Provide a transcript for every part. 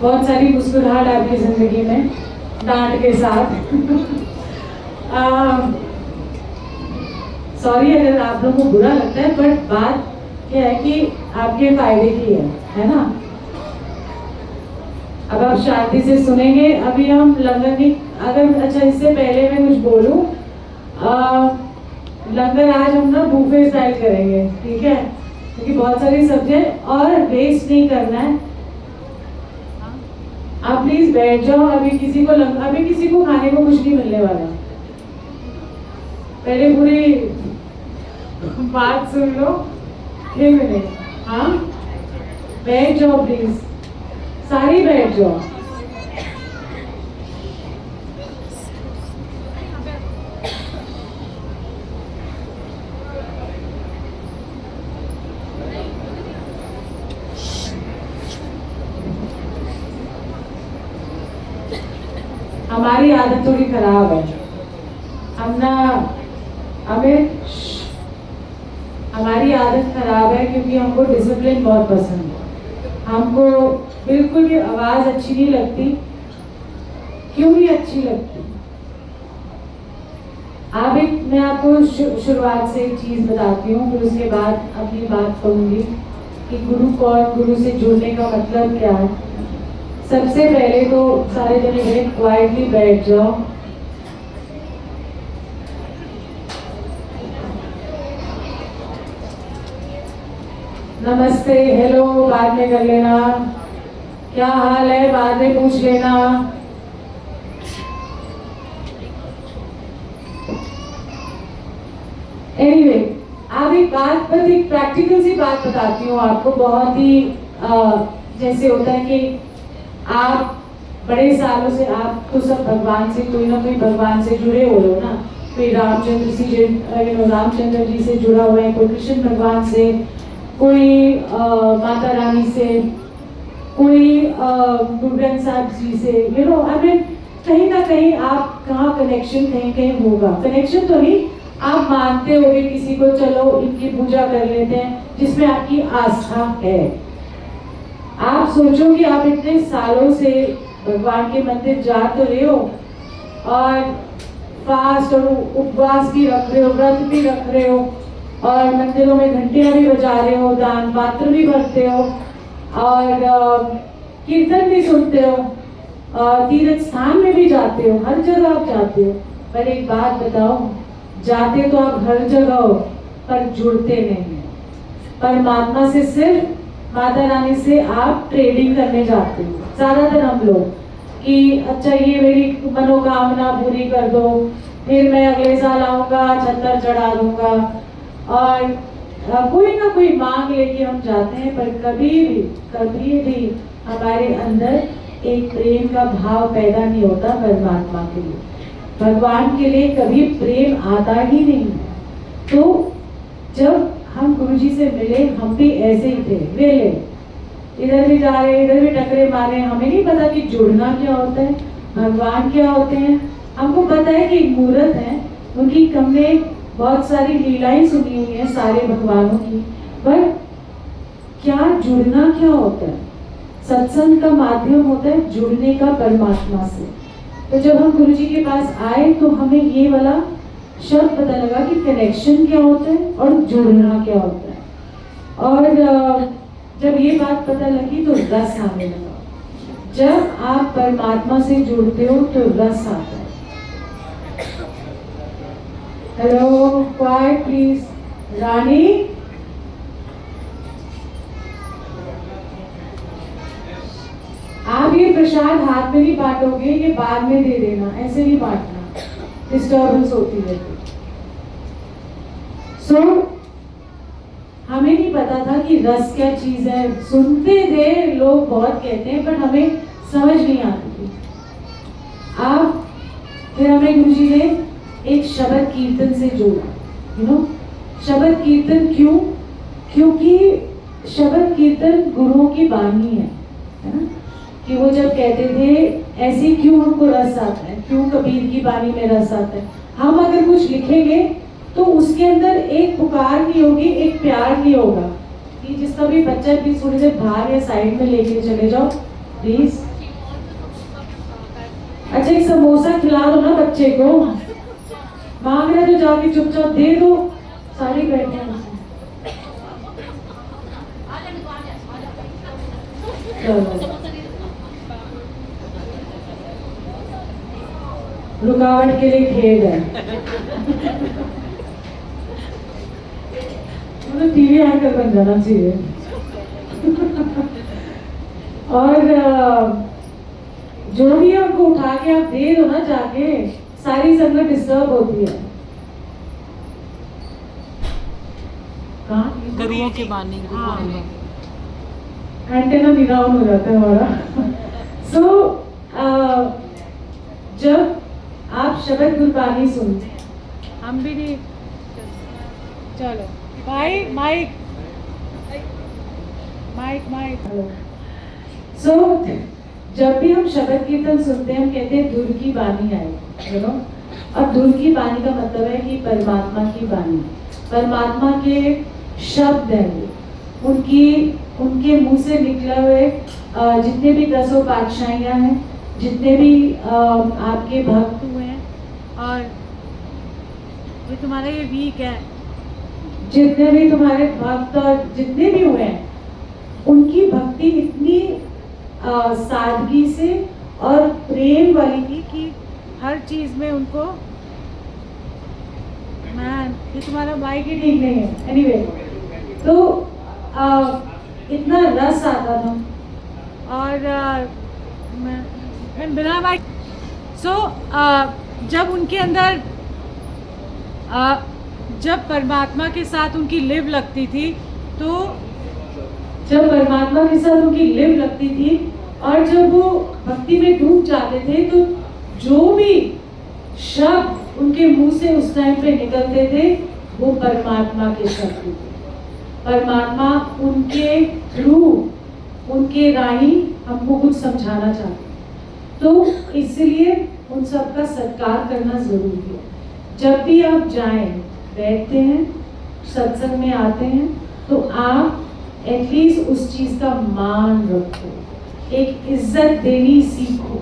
बहुत सारी मुस्कुराहट आपकी जिंदगी में डांट के साथ। सॉरी अगर आप लोगों को बुरा लगता है, बट बात क्या है कि आपके फायदे की है ना। अब आप शांति से सुनेंगे। अभी हम लंगर की, अगर अच्छा इससे पहले मैं कुछ बोलूं, लंगर आज हम ना बूफे स्टाइल करेंगे, ठीक है, क्योंकि बहुत सारी सब्जियां और वेस्ट नहीं करना है। आप प्लीज बैठ जाओ। अभी किसी को खाने को कुछ नहीं मिलने वाला। पहले पूरी बात सुन लो, 1 मिनट। हाँ, बैठ जाओ प्लीज, सारी बैठ जाओ। हमारी आदत थोड़ी खराब है। हमारी आदत खराब है क्योंकि हमको डिसिप्लिन बहुत पसंद है। हमको बिल्कुल भी आवाज अच्छी नहीं लगती। क्यों नहीं अच्छी लगती? मैं आपको शुरुआत से एक चीज बताती हूँ, फिर उसके बाद अपनी बात कहूंगी कि गुरु कौन, गुरु से जुड़ने का मतलब क्या है। सबसे पहले तो सारे जने क्वाइटली बैठ जाओ। नमस्ते, हेलो बाद में कर लेना, क्या हाल है बाद में पूछ लेना। एनीवे, अब एक प्रैक्टिकल सी बात बताती हूँ आपको। बहुत ही जैसे होता है कि आप बड़े सालों से आप तो सब भगवान से कोई ना कोई भगवान से जुड़े हो ना। कोई रामचंद्र जी से जुड़ा हुआ है, कोई कृष्ण भगवान से, कोई माता रानी से, कोई गुरु ग्रंथ साहब जी से, कहीं ना कहीं आप कहाँ कनेक्शन कहीं होगा। कनेक्शन तो नहीं, आप मानते होगे किसी को, चलो इनकी पूजा कर लेते हैं, जिसमें आपकी आस्था है। आप सोचो कि आप इतने सालों से भगवान के मंदिर जा तो रहे हो और फास्ट और उपवास भी रख रहे हो, व्रत भी रख रहे हो, और मंदिरों में घंटियां भी बजा रहे हो, दान पात्र भी भरते हो, और कीर्तन भी सुनते हो, तीर्थ स्थान में भी जाते हो, हर जगह आप जाते हो। पर एक बात बताओ, जाते तो आप हर जगह हो, पर जुड़ते नहीं। परमात्मा से, सिर्फ माता रानी से आप ट्रेडिंग करने जाते हो ज्यादातर हम लोग, कि अच्छा ये मेरी मनोकामना पूरी कर दो, फिर मैं अगले साल आऊंगा, छत्तर चढ़ा दूंगा, और कोई ना कोई मांग लेके हम जाते हैं। पर कभी भी हमारे अंदर एक प्रेम का भाव पैदा नहीं होता परमात्मा के लिए, भगवान के लिए कभी प्रेम आता ही नहीं। तो जब हम गुरुजी से मिले, हम भी ऐसे ही थे, वेले, इधर भी जा रहे, इधर भी टकरे मारे। हमें नहीं पता कि जुड़ना क्या होता है, भगवान क्या होते हैं। हमको पता है कि एक मूर्त है, उनकी हमने बहुत सारी लीलाएं सुनी हुई हैं सारे भगवानों की, पर क्या जुड़ना क्या होता है? सत्संग का माध्यम होता है जुड़ने का परमात्मा से। तो जब हम गुरुजी के पास आए तो हमें ये वाला शब्द पता लगा कि कनेक्शन क्या होता है और जुड़ना क्या होता है। और जब ये बात पता लगी तो रस आने लगा। जब आप परमात्मा से जुड़ते हो तो रस आता है। Hello, quite please. रानी, आप ये प्रसाद हाथ में नहीं बांटोगे, ये बाद में दे देना, ऐसे नहीं बांटना, डिस्टर्बेंस होती है। हमें नहीं पता था कि रस क्या चीज है। सुनते थे लोग, बहुत कहते हैं, पर हमें समझ नहीं आती थी। फिर हमें गुरुजी ने एक शब्द कीर्तन से जोड़ा। शब्द कीर्तन क्यों? क्योंकि शब्द कीर्तन गुरुओं की बानी है ना, कि वो जब कहते थे ऐसे क्यों हमको रस आता है, क्यों कबीर की बानी में रस आता है। हम अगर कुछ लिखेंगे तो उसके अंदर एक पुकार नहीं होगी, एक प्यार नहीं होगा। कि जिसका भी बच्चा भी थोड़ी देर बाहर या साइड में लेके चले जाओ प्लीज। अच्छा एक समोसा खिला दो ना बच्चे को, मांग रहे तो जाके चुपचाप दे दो, सारे बैठे हैं। रुकावट के लिए खेद है। मतलब टीवी एंकर बन जाना चाहिए। और जो भी आपको उठा के आप दे दो ना जाके, सारी संगत डिस्टर्ब होती है। गुरुओं के बानी, एंटेना निराउन हो जाता है हमारा। सो जब आप शब्द गुरबानी सुनते हैं, हम भी नहीं, चलो भाई माइक माइक माइक। सो जब भी हम शब्द कीर्तन सुनते हैं, हम कहते हैं धुर की बानी आई, यू नो। अब धुर की बानी का मतलब है कि परमात्मा की बानी, परमात्मा के शब्द हैं वो, उनके मुंह से निकले हुए जितने भी दसों पातशाहियाँ हैं, जितने भी आपके भक्त हुए हैं, और ये तुम्हारा ये वीक है, जितने भी तुम्हारे भक्त और जितने भी हुए हैं, उनकी भक्ति इतनी सादगी से और प्रेम वाली थी कि हर चीज में उनको, मैन ये तुम्हारा माइक ही ठीक नहीं है, एनीवे, तो इतना रस आता था। और मैं बिना माइक, सो जब उनके अंदर जब परमात्मा के साथ उनकी लिव लगती थी, तो जब परमात्मा के साथ उनकी लिव लगती थी और जब वो भक्ति में डूब जाते थे, तो जो भी शब्द उनके मुंह से उस टाइम पे निकलते थे वो परमात्मा के शब्द थे। परमात्मा उनके थ्रू, उनके राही हमको कुछ समझाना चाहते, तो इसलिए उन सब का सत्कार करना जरूरी है। जब भी आप जाएं, बैठते हैं, सत्संग में आते हैं, तो आप एटलीस्ट उस चीज का मान रखो, एक इज्जत देनी सीखो।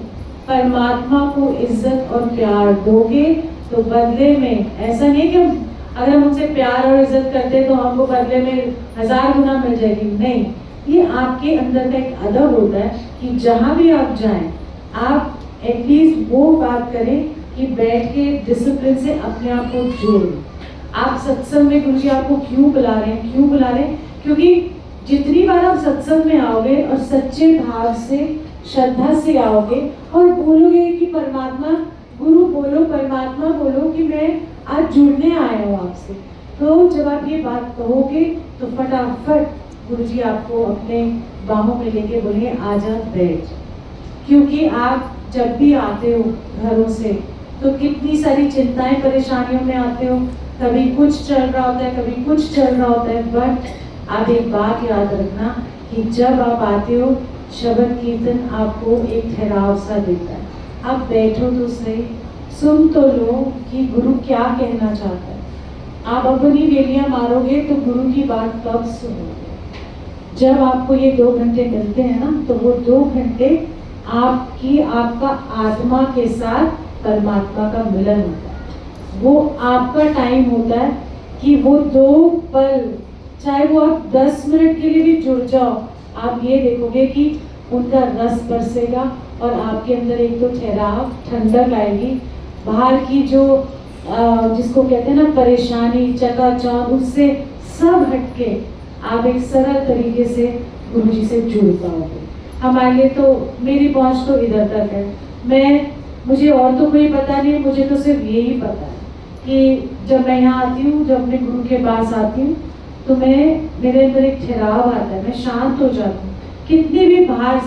परमात्मा को इज्जत और प्यार दोगे तो बदले में, ऐसा नहीं कि हम अगर हम उनसे प्यार और इज्जत करते तो हमको बदले में 1000 गुना मिल जाएगी, नहीं। ये आपके अंदर का एक अदब होता है कि जहाँ भी आप जाएं, आप एटलीस्ट वो बात करें कि बैठ के डिसिप्लिन से अपने आप को जोड़ें। आप सत्संग में, गुरुजी आपको क्यों बुला रहे हैं, क्यों बुला रहे हैं? क्योंकि जितनी बार आप सत्संग में आओगे और सच्चे भाव से, श्रद्धा से आओगे और बोलोगे कि परमात्मा, गुरु बोलो, परमात्मा बोलो कि मैं आज जुड़ने आया हूँ आपसे, तो जब आप ये बात कहोगे तो फटाफट गुरुजी आपको अपने बाहों में लेके बोलेंगे आजा बैठ। क्योंकि आप जब भी आते हो घरों से तो कितनी सारी चिंताएं, परेशानियों में आते हो, कभी कुछ चल रहा होता है, कभी कुछ चल रहा होता है, बट आप एक बात याद रखना कि जब आप आते हो, शब्द कीर्तन आपको एक ठहराव सा देता है। आप बैठो तो सही, सुन तो लो कि गुरु क्या कहना चाहता है। आप अपनी बेलियां मारोगे तो गुरु की बात कब सुनोगे? जब आपको ये 2 घंटे मिलते हैं ना, तो वो 2 घंटे आपका आत्मा के साथ परमात्मा का मिलन होता है। वो आपका टाइम होता है कि वो 2 पल, चाहे वो आप 10 मिनट के लिए भी जुड़ जाओ, आप ये देखोगे कि उनका रस बरसेगा और आपके अंदर एक तो ठहराव, ठंडक आएगी। बाहर की जो जिसको कहते हैं ना परेशानी, चकाचौंध, उससे सब हटके आप एक सरल तरीके से गुरुजी से जुड़ पाओगे। हमारे लिए तो, मेरी पहुंच तो इधर तक है। मुझे और तो कोई पता नहीं, मुझे तो सिर्फ यही पता है कि जब मैं यहाँ आती हूँ, जब अपने गुरु के पास आती हूँ, तो मेरे अंदर एक ठहराव आता है, मैं शांत हो जाती हूँ। कितनी भी बाहर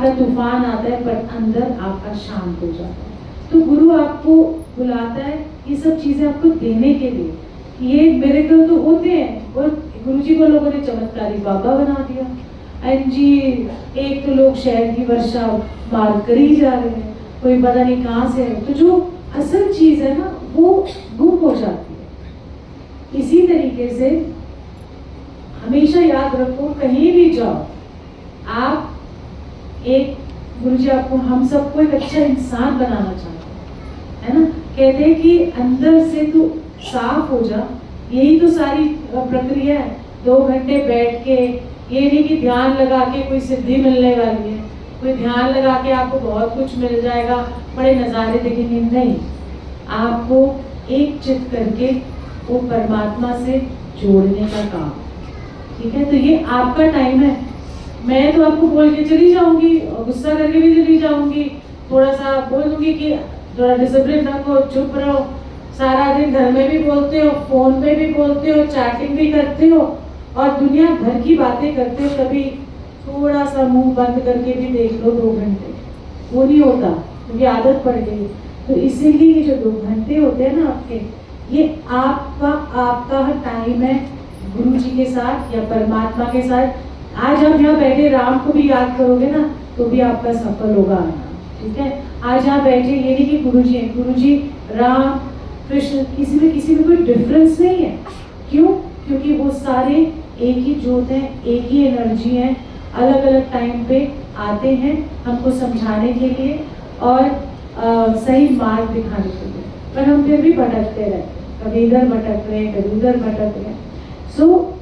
का तूफान आता है, पर अंदर आपका शांत हो जाता है। तो गुरु आपको बुलाता है ये सब चीजें आपको देने के लिए। ये मिरेकल तो होते हैं, और गुरुजी को लोगों ने चमत्कारी बाबा बना दिया। एंड जी, एक तो लोग शहद की वर्षा मार कर ही जा रहे हैं, कोई पता नहीं कहाँ से है। तो जो असल चीज है ना, वो गुम हो जाती है। इसी तरीके से हमेशा याद रखो, कहीं भी जाओ, आप एक गुरुजी आपको, हम सबको एक अच्छा इंसान बनाना चाहते हैं, है ना। कहते हैं कि अंदर से तू साफ हो जा, यही तो सारी प्रक्रिया है। 2 घंटे बैठ के, ये नहीं कि ध्यान लगा के कोई सिद्धि मिलने वाली है, कोई ध्यान लगा के आपको बहुत कुछ मिल जाएगा, बड़े नज़ारे देखेंगे, नहीं। आपको एक चित करके वो परमात्मा से जोड़ने का काम, ठीक है। तो ये आपका टाइम है। मैं तो आपको बोल के चली जाऊंगी और गुस्सा करके भी चली जाऊंगी, थोड़ा सा बोल दूंगी कि थोड़ा डिसिप्लिन रखो, चुप रहो। सारा दिन घर में भी बोलते हो, फोन पे भी बोलते हो, चैटिंग भी करते हो और दुनिया भर की बातें करते हो, कभी थोड़ा सा मुंह बंद करके भी देख लो 2 घंटे, वो नहीं होता क्योंकि आदत पड़ गई। तो इसीलिए ये जो 2 घंटे होते हैं ना आपके, ये आपका टाइम है गुरु जी के साथ या परमात्मा के साथ। आज आप यहाँ बैठे राम को भी याद करोगे ना तो भी आपका सफल होगा आना, ठीक है। आज यहाँ बैठे, ये नहीं कि गुरुजी हैं, गुरुजी राम कृष्ण किसी में कोई डिफरेंस नहीं है। क्यों? क्योंकि वो सारे एक ही जोत है, एक ही एनर्जी है, अलग अलग टाइम पे आते हैं हमको समझाने के लिए और सही मार्ग दिखाने के लिए, पर हम फिर भी भटकते रहते हैं, कभी इधर भटक रहे हैं, कभी उधर भटक रहे हैं। सो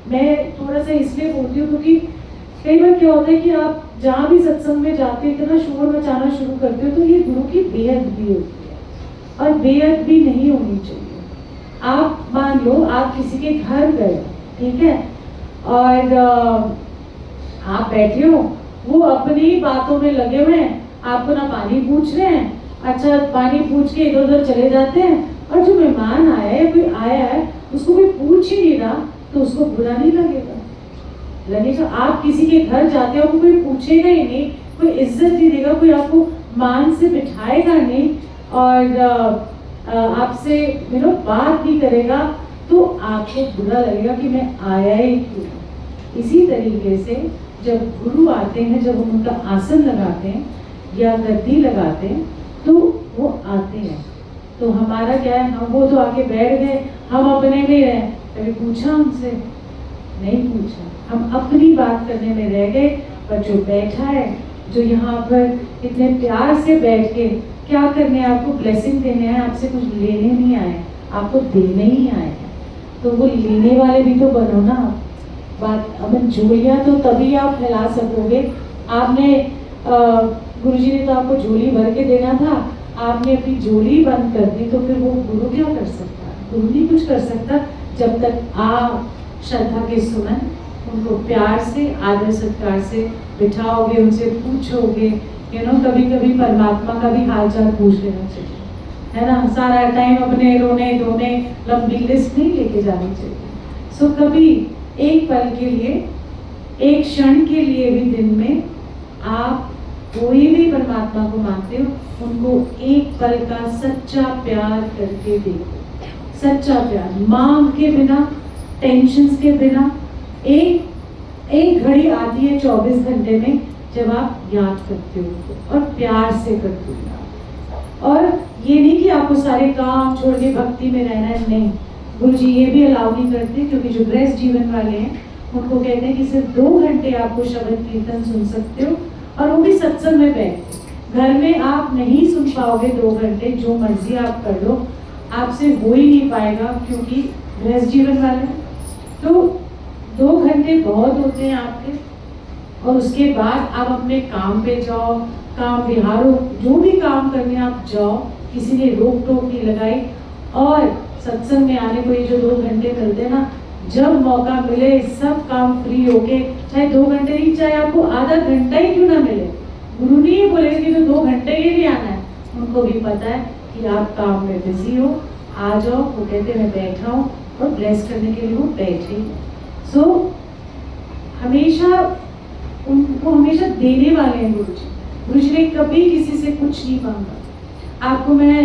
मैं थोड़ा सा इसलिए बोलती हूँ क्योंकि कई बार क्या होता है कि आप जहाँ भी सत्संग में जाते हो, इतना शोर मचाना शुरू करते हो तो ये गुरु की बेअदबी होती है और बेअदबी नहीं होनी चाहिए। आप मान लो आप किसी के घर गए, ठीक है, और आप बैठे हो, वो अपनी ही बातों में लगे हुए हैं, आपको ना पानी पूछ रहे हैं, अच्छा पानी पूछ के इधर उधर चले जाते हैं, और जो मेहमान आया है, कोई आया है, उसको कोई पूछ ही नहीं रहा तो उसको बुरा नहीं लगेगा। लगेगा आप किसी के घर जाते हो, कोई पूछेगा ही नहीं, कोई इज्जत नहीं देगा, कोई आपको मान से बिठाएगा नहीं और आपसे बात नहीं करेगा तो आपको बुरा लगेगा कि मैं आया ही क्यों। इसी तरीके से जब गुरु आते हैं, जब हम उनका आसन लगाते हैं या गद्दी लगाते हैं तो वो आते हैं, तो हमारा क्या है, हम वो तो आके बैठ गए, हम अपने में रहे, कभी पूछा हमसे? नहीं पूछा, हम अपनी बात करने में रह गए। पर जो बैठा है, जो यहाँ पर इतने प्यार से बैठ के क्या करने, आपको ब्लेसिंग देने हैं, आपसे कुछ लेने नहीं आए, आपको देने ही आए हैं, तो वो लेने वाले भी तो बनो ना। बात अब झोलियाँ तो तभी आप फैला सकोगे। आपने गुरुजी ने तो आपको झोली भर के देना था, आपने अपनी झोली बंद कर दी, तो फिर वो गुरु क्या कर सकता? गुरु नहीं कुछ कर सकता जब तक आप श्रद्धा के सुमन उनको प्यार से आदर सत्कार से बिठाओगे, उनसे पूछोगे। कभी कभी परमात्मा का भी हालचाल पूछ लेना चाहिए, है ना। सारा टाइम अपने रोने धोने लंबी लिस्ट नहीं लेके जानी चाहिए। सो कभी एक पल के लिए, एक क्षण के लिए भी दिन में आप कोई भी परमात्मा को मानते हो, उनको एक पल का सच्चा प्यार करके देखो। सच्चा प्यार, मांग के बिना, टेंशन्स के बिना। एक घड़ी आती है 24 घंटे में जब आप याद करते हो और प्यार से करते हो। और ये नहीं कि आपको सारे काम छोड़ के भक्ति में रहना है, नहीं। गुरुजी ये भी अलाउ नहीं करते, क्योंकि जो गृहस्थ जीवन वाले हैं उनको कहते हैं कि सिर्फ 2 घंटे आपको शब्द कीर्तन सुन सकते हो, और वो भी सत्संग में बैठ। घर में आप नहीं सुन पाओगे 2 घंटे, जो मर्जी आप कर लो, आपसे हो ही नहीं पाएगा, क्योंकि गृहस्थ जीवन वाले। तो 2 घंटे बहुत होते हैं आपके, और उसके बाद आप अपने काम पे जाओ, काम बिहारो, जो भी काम करने आप जाओ, किसी ने रोक टोक नहीं लगाई। और सत्संग में आने को ये जो 2 घंटे मिलते हैं ना, जब मौका मिले सब काम फ्री होके, चाहे 2 घंटे नहीं, चाहे आपको आधा घंटा ही क्यों ना मिले, गुरु नहीं ये बोलेगा कि तो 2 घंटे के लिए आना है। उनको भी पता है कि आप काम में बिजी हो, आ जाओ। वो कहते मैं बैठा हूँ, और ब्लेस करने के लिए वो बैठे। सो हमेशा उनको हमेशा देने वाले हैं गुरुजी। गुरुजी ने कभी किसी से कुछ नहीं मांगा। आपको मैं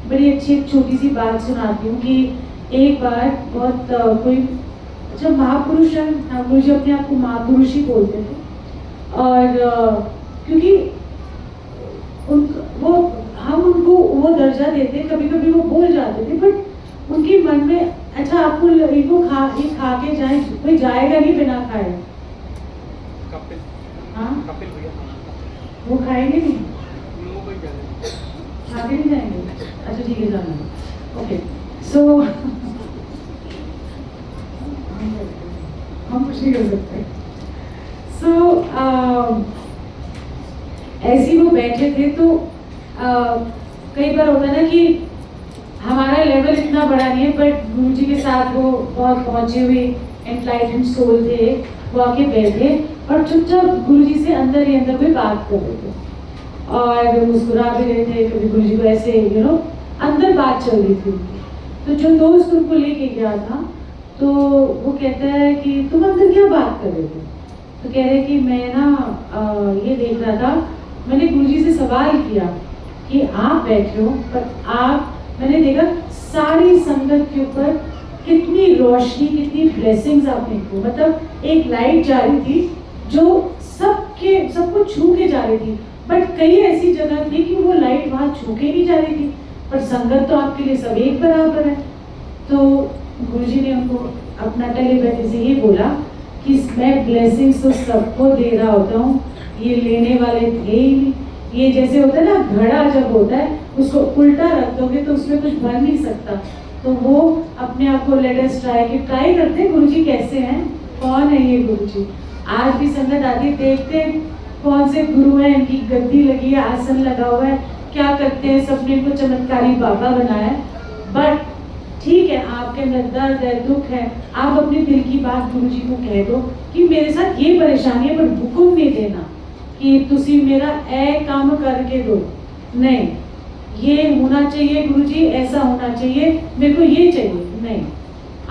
बड़ी अच्छी एक छोटी सी बात सुनाती हूँ कि एक बार बहुत कोई जब महापुरुष है, गुरुजी अपने आप को महापुरुष ही बोलते थे, और क्योंकि हम उनको वो दर्जा देते, कभी कभी वो बोल जाते थे, बट उनके मन में अच्छा आपको इनको खा के जाए, कोई जाएगा नहीं बिना खाए। हाँ, वो खाएंगे नहीं, खाते नहीं जाएंगे। अच्छा ठीक है, जाना। ओके सो हम कुछ नहीं कर सकते। सो ऐसे ही वो बैठे थे तो कई बार होता है ना कि हमारा लेवल इतना बड़ा नहीं है, बट गुरु जी के साथ वो बहुत पहुंचे हुए एनलाइटेंड सोल थे, वो आके बैठे और चुपचाप गुरु जी से अंदर ही अंदर कोई बात कर रहे थे और मुस्कुरा भी रहे थे। कभी गुरु जी को ऐसे अंदर बात चल रही थी। तो जो दोस्त उनको लेके गया था तो वो कहता है कि तुम अंदर क्या बात कर रहे थे? तो कह रहे कि मैं ना ये देख रहा था, मैंने गुरुजी से सवाल किया कि आप बैठे हो पर मैंने देखा सारी संगत के ऊपर कितनी रोशनी, कितनी ब्लेसिंग्स आपने को, मतलब एक लाइट जा रही थी जो सबको छू के जा रही थी, बट कई ऐसी जगह थी कि वो लाइट वहाँ छू के नहीं जा रही थी, पर संगत तो आपके लिए सब एक बराबर है। तो गुरुजी ने उनको अपना टेलीपैथी से ये बोला कि मैं ब्लेसिंग्स तो सबको दे रहा होता हूँ, ये लेने वाले थे ही नहीं। ये जैसे होता है ना, घड़ा जब होता है उसको उल्टा रख दोगे तो उसमें कुछ भर नहीं सकता, तो वो अपने आप को लेट अस ट्राई करते हैं गुरुजी कैसे हैं, कौन है ये गुरुजी। आज भी संगत आती, देखते कौन से गुरु हैं, इनकी गद्दी लगी है, आसन लगा हुआ है, क्या करते हैं, सबने इनको चमत्कारी बाबा बनाया। बट ठीक है, आपके अंदर दर्द है, दुख है, आप अपने दिल की बात गुरुजी को कह दो कि मेरे साथ ये परेशानी है, पर हुक्म नहीं देना कि तुसी मेरा ए काम करके दो, नहीं ये होना चाहिए गुरुजी, ऐसा होना चाहिए, मेरे को ये चाहिए, नहीं।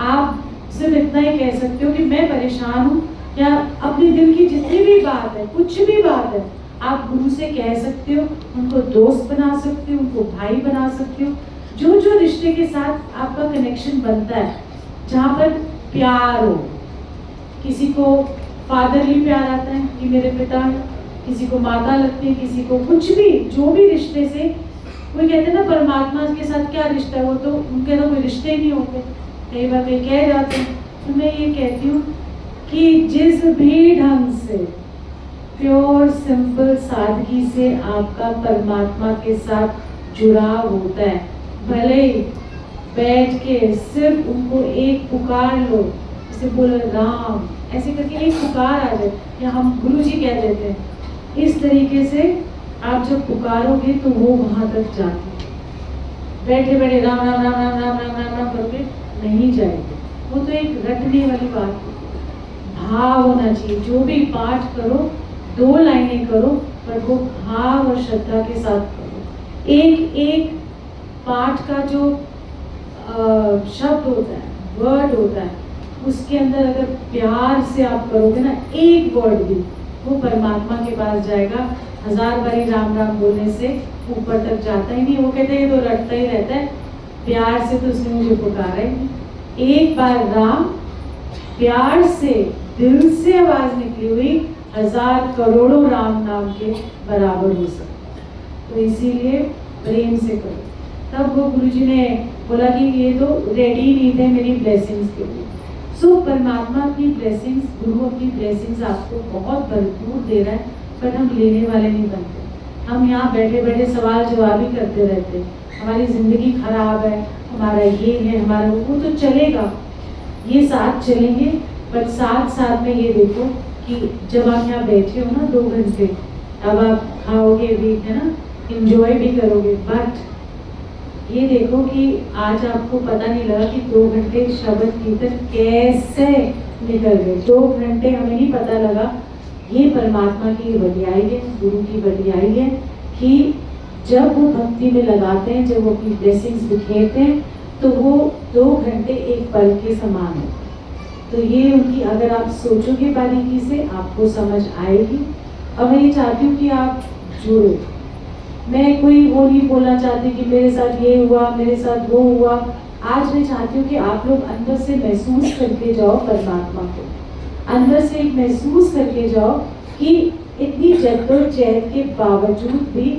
आप सिर्फ इतना ही कह सकते हो कि मैं परेशान हूँ, या अपने दिल की जितनी भी बात है, कुछ भी बात है, आप गुरु से कह सकते हो, उनको दोस्त बना सकते हो, उनको भाई बना सकते हो। जो जो रिश्ते के साथ आपका कनेक्शन बनता है, जहाँ पर प्यार हो, किसी को फादरली प्यार आता है कि मेरे पिता है, किसी को माता लगती है, किसी को कुछ भी, जो भी रिश्ते से, कोई कहते हैं ना परमात्मा के साथ क्या रिश्ता है, वो तो उनके तो कोई रिश्ते ही नहीं होते, कई बार कहीं कह जाते हैं। तो मैं ये कहती हूँ कि जिस भी ढंग से प्योर सिंपल सादगी से आपका परमात्मा के साथ जुड़ाव होता है, भले ही बैठ के सिर्फ उनको एक पुकार लो, जैसे बोलो राम, ऐसे करके एक पुकार आ जाए, या हम गुरु जी कह देते हैं, इस तरीके से आप जब पुकारोगे तो वो वहां तक जाते, बैठे बैठे राम राम राम राम राम राम राम राम करके नहीं जाएंगे। वो तो एक रटने वाली बात है, भाव होना चाहिए। जो भी पाठ करो, 2 लाइनें करो, पर वो भाव और श्रद्धा के साथ करो। एक एक पाठ का जो शब्द होता है, वर्ड होता है, उसके अंदर अगर प्यार से आप करोगे ना, एक वर्ड भी, वो परमात्मा के पास जाएगा। 1000 बारी राम राम बोलने से ऊपर तक जाता ही नहीं। वो कहते हैं ये तो रटता ही रहता है, प्यार से तो उसने मुझे पुकारा ही नहीं। एक बार राम, प्यार से, दिल से आवाज निकली हुई 1000 करोड़ों राम नाम के बराबर हो सकता। तो इसीलिए प्रेम से करो। तब वो गुरुजी ने बोला कि ये तो रेडी नहीं थे मेरी ब्लेसिंग्स के लिए। सो परमात्मा अपनी ब्लेसिंग्स, गुरु अपनी ब्लेसिंग्स आपको बहुत भरपूर दे रहा है, बट हम लेने वाले नहीं बनते। हम यहाँ बैठे बैठे सवाल जवाब ही करते रहते, हमारी ज़िंदगी खराब है, हमारा ये है, हमारा वो तो चलेगा, ये साथ चलेंगे, बट साथ साथ में ये देखो कि जब आप यहाँ बैठे हो ना 2 घंटे, अब आप खाओगे भी, है ना, इंजॉय भी करोगे, बट ये देखो कि आज आपको पता नहीं लगा कि 2 घंटे शब्द कीर्तन कैसे निकल गए। 2 घंटे हमें नहीं पता लगा। ये परमात्मा की वडियाई है, गुरु की वडियाई है कि जब वो भक्ति में लगाते हैं, जब वो अपनी ब्लेसिंग्स बिखेरते हैं, तो वो 2 घंटे एक पल के समान है। तो ये उनकी, अगर आप सोचोगे बारीकी से, आपको समझ आएगी। और मैं ये चाहती हूँ कि आप जुड़ो। मैं कोई वो नहीं बोलना चाहती कि मेरे साथ ये हुआ, मेरे साथ वो हुआ। आज मैं चाहती हूँ कि आप लोग अंदर से महसूस करके जाओ परमात्मा को, अंदर से एक महसूस करके जाओ कि इतनी जद्दोजहद के बावजूद भी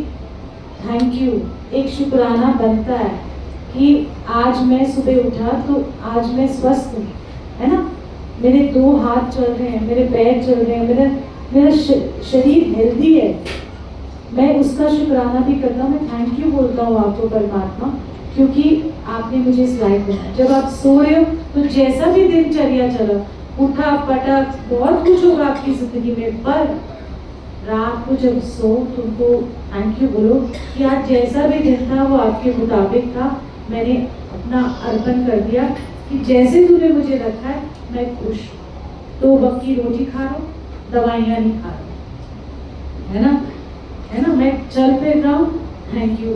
थैंक यू, एक शुक्राना बनता है कि आज मैं सुबह उठा तो आज मैं स्वस्थ हूँ, है ना, मेरे 2 हाथ चल रहे हैं, मेरे पैर चल रहे हैं, मेरा शरीर हेल्दी है। मैं उसका शुक्राना भी करता हूँ, मैं थैंक यू बोलता हूँ आपको परमात्मा, क्योंकि आपने मुझे इस लायक बनाया। जब आप सो रहे हो तो जैसा भी दिनचर्या चला, उठा पटक बहुत कुछ होगा आपकी जिंदगी में, पर रात को जब सो तुमको थैंक यू बोलो कि आज जैसा भी दिन था वो आपके मुताबिक था, मैंने अपना अर्पण कर दिया कि जैसे तूने मुझे रखा है मैं खुश हूँ। 2 वक्त की रोटी खा रहा हूँ, दवाइयाँ नहीं खा रहा, है ना, मैं चल फिर रहा हूँ, थैंक यू।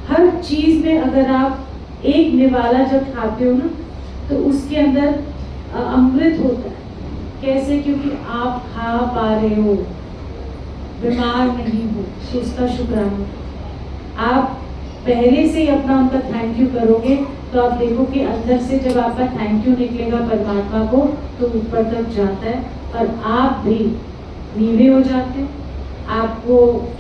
हर चीज में अगर आप एक निवाला जब खाते हो ना तो उसके अंदर अमृत होता है। कैसे? क्योंकि आप खा पा रहे हो, बीमार नहीं हो, तो उसका शुक्राना। आप पहले से ही अपना उनका थैंक यू करोगे तो आप देखो कि अंदर से जब आपका थैंक यू निकलेगा परमात्मा को तो ऊपर तक जाता है और आप भी नीवे हो जाते हैं, आपको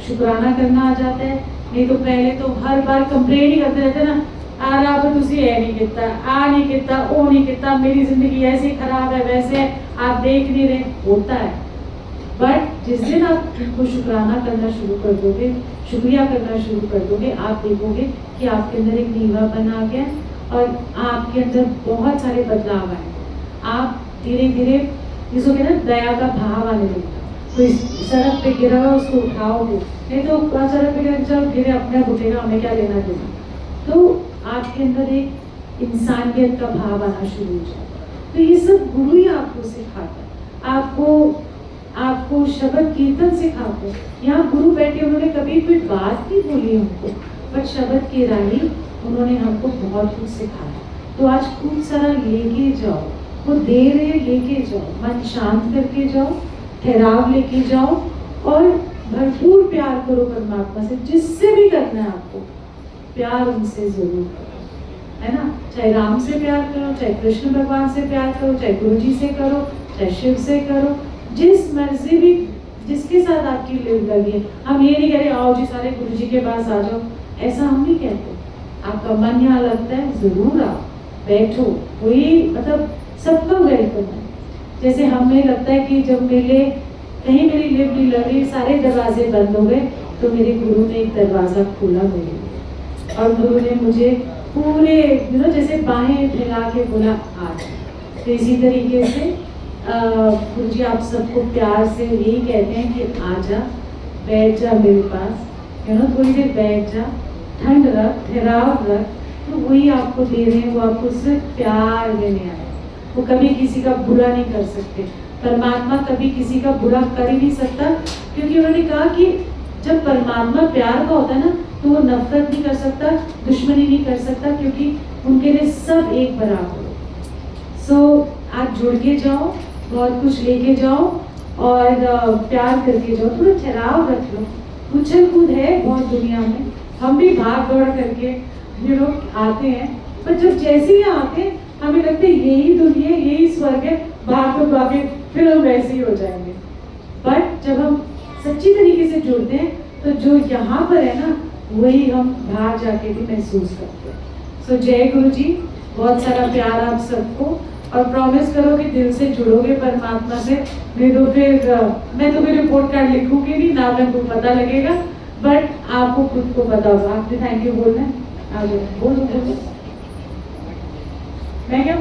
शुक्राना करना आ जाता है। नहीं तो पहले तो हर बार कंप्लेन ही करते रहते ना, आ रहा पर तुसी है नहीं किता, आ नहीं किता, ओ नहीं किता, मेरी जिंदगी ऐसी खराब है, वैसे है, आप देख नहीं रहे, होता है। बट जिस दिन आप उनको शुक्राना करना शुरू कर दोगे, शुक्रिया करना शुरू कर दोगे, आप देखोगे कि आपके अंदर एक नीवा बना गया और आपके अंदर बहुत सारे बदलाव आए। आप धीरे धीरे जिसको कहते हैं दया का भाव आने लगता है। कोई सड़क पे गिरा हुआ उसको उठाओगे, नहीं तो सड़क पे जब गिरे अपने उठेगा, हमें क्या लेना देना। तो आपके अंदर एक इंसानियत का भाव आना शुरू हो जाता है। तो ये सब गुरु ही आपको सिखाता है, आपको शब्द कीर्तन सिखाते हैं। यहाँ गुरु बैठे, उन्होंने कभी कोई बात नहीं बोली हमको, बट शब्द के राही उन्होंने हमको बहुत कुछ सिखाया। तो आज खूब सारा लेके जाओ, वो दे रहे लेके जाओ, मन शांत करके जाओ, ठहराव लेके जाओ और भरपूर प्यार करो परमात्मा से। जिससे भी करना है आपको प्यार उनसे जरूर करो, है ना। चाहे राम से प्यार करो, चाहे कृष्ण भगवान से प्यार करो, चाहे गुरु जी से करो, चाहे शिव से करो, जिस मर्जी भी जिसके साथ आपकी लिव लगी है। हम ये नहीं कह रहे आओ जी सारे गुरु जी के पास आ जाओ, ऐसा हम नहीं कहते। आपका मन यहाँ लगता है, जरूर आओ, बैठो, कोई मतलब सबका वेलकम है। जैसे हमें लगता है कि जब कहीं मेरी लिव नहीं लग रही, सारे दरवाजे बंद हो गए, तो मेरे गुरु ने एक दरवाजा खोला मेरे लिए और गुरु ने मुझे पूरे जैसे बाहें फैला के बोला आ। तो इसी तरीके से गुरु जी आप सबको प्यार से यही कहते हैं कि आजा, बैठ जा मेरे पास, थोड़ी देर बैठ जा, ठंड रख, ठहराव रख। तो वही आपको दे रहे हैं, वो आपको सिर्फ प्यार देने आए। वो कभी किसी का बुरा नहीं कर सकते, परमात्मा कभी किसी का बुरा कर ही नहीं सकता, क्योंकि उन्होंने कहा कि जब परमात्मा प्यार का होता है ना तो वो नफरत नहीं कर सकता, दुश्मनी नहीं कर सकता, क्योंकि उनके लिए सब एक बराबर हो। सो आप जुड़ के जाओ, बहुत कुछ लेके जाओ और प्यार करके जाओ, थोड़ा ठहराव रख लो। उछल कूद है बहुत दुनिया में, हम भी भाग दौड़ करके आते हैं, पर जब जैसे ही आते हैं हमें लगता है यही दुनिया, यही स्वर्ग है, भाग भागे फिर हम वैसे ही हो जाएंगे। बट जब हम सच्ची तरीके से जुड़ते हैं तो जो यहाँ पर है ना वही हम बाहर जाके भी महसूस करते हैं। सो जय गुरु जी, बहुत सारा प्यार आप सबको, और प्रॉमिस करो कि दिल से जुड़ोगे परमात्मा से, नहीं तो फिर मैं तो फिर रिपोर्ट कार्ड लिखूंगी नहीं ना, मैं को पता लगेगा, बट आपको खुद को पता होगा। आपने थैंक यू बोलना है, बोलो। मैं क्या